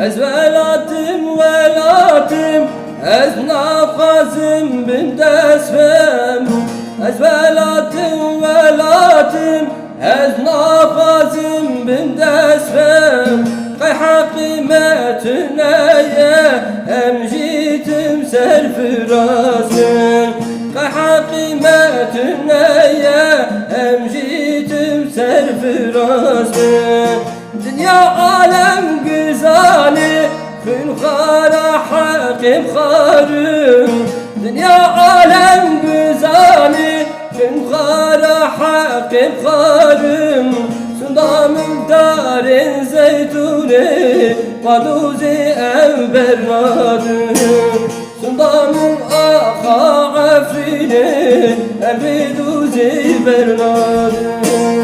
Ez velatım ez nafazım bin desfem. Ez velatım ez nafazım bin desfem. Kay hakimetine ye emcitim serfirazım. Kay hakimetine ye emcitim serfirazım. Dünya alem güzali Fünhara hakim harım. Dünya alem güzali Fünhara hakim harım. Sundamın darin zeytuni Kaduzi envernadım. Sundamın aha afrini Ebiduzi bernadım.